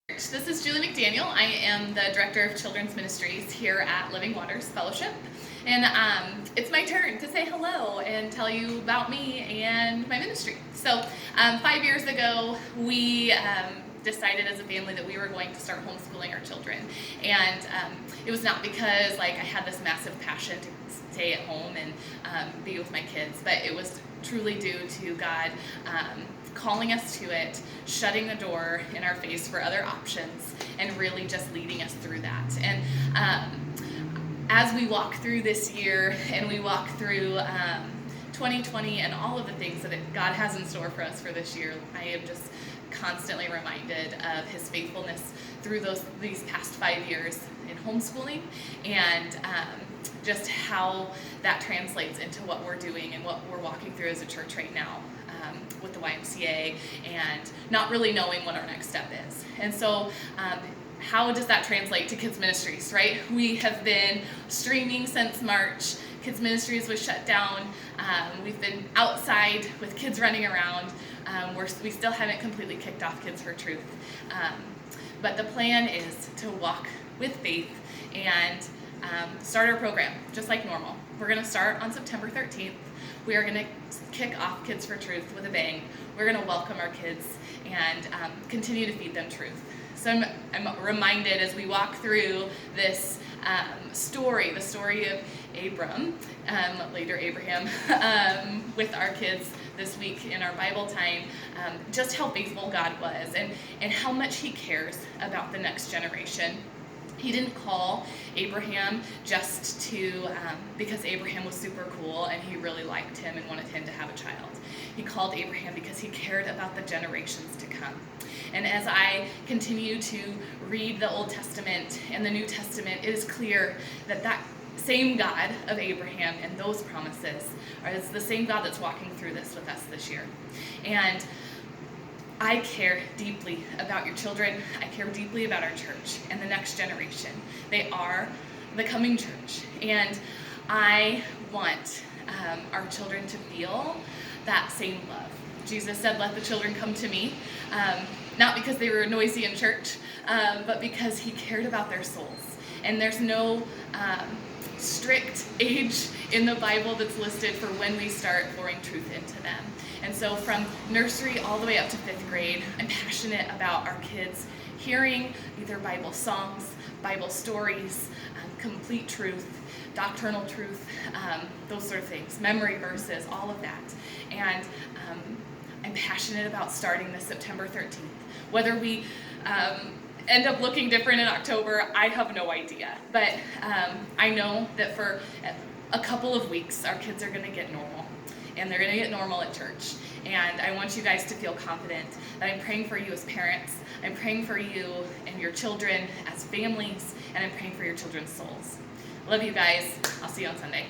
This is Julie McDaniel. I am the Director of Children's Ministries here at Living Waters Fellowship. And it's my turn to say hello and tell you about me and my ministry. So 5 years ago, we decided as a family that we were going to start homeschooling our children. And it was not because I had this massive passion to stay at home and be with my kids, but it was truly due to God calling us to it, shutting the door in our face for other options, and really just leading us through that. And as we walk through this year and we walk through 2020 and all of the things that God has in store for us for this year, I am just constantly reminded of His faithfulness through these past 5 years in homeschooling, and just how that translates into what we're doing and what we're walking through as a church right now with the YMCA, and not really knowing what our next step is. And so how does that translate to Kids Ministries, right? We have been streaming since March. Kids Ministries was shut down. We've been outside with kids running around. We still haven't completely kicked off Kids for Truth. But the plan is to walk with faith and start our program just like normal. We're going to start on September 13th. We are going to kick off Kids for Truth with a bang. We're going to welcome our kids and continue to feed them truth. So I'm reminded as we walk through this story, the story of Abram, later Abraham, with our kids this week in our Bible time, just how faithful God was and how much He cares about the next generation. He didn't call Abraham just to, because Abraham was super cool and he really liked him and wanted him to have a child. He called Abraham because he cared about the generations to come. And as I continue to read the Old Testament and the New Testament, it is clear that that same God of Abraham and those promises is the same God that's walking through this with us this year. And I care deeply about your children. I care deeply about our church and the next generation. They are the coming church. And I want our children to feel that same love. Jesus said, "Let the children come to me," not because they were noisy in church, but because He cared about their souls. And there's no strict age in the Bible that's listed for when we start pouring truth into them. And so from nursery all the way up to 5th grade, I'm passionate about our kids hearing either Bible songs, Bible stories, complete truth, doctrinal truth, those sort of things, memory verses, all of that. And I'm passionate about starting this September 13th. Whether we end up looking different in October, I have no idea. But I know that for a couple of weeks, our kids are going to get normal. And they're going to get normal at church. And I want you guys to feel confident that I'm praying for you as parents. I'm praying for you and your children as families. And I'm praying for your children's souls. Love you guys. I'll see you on Sunday.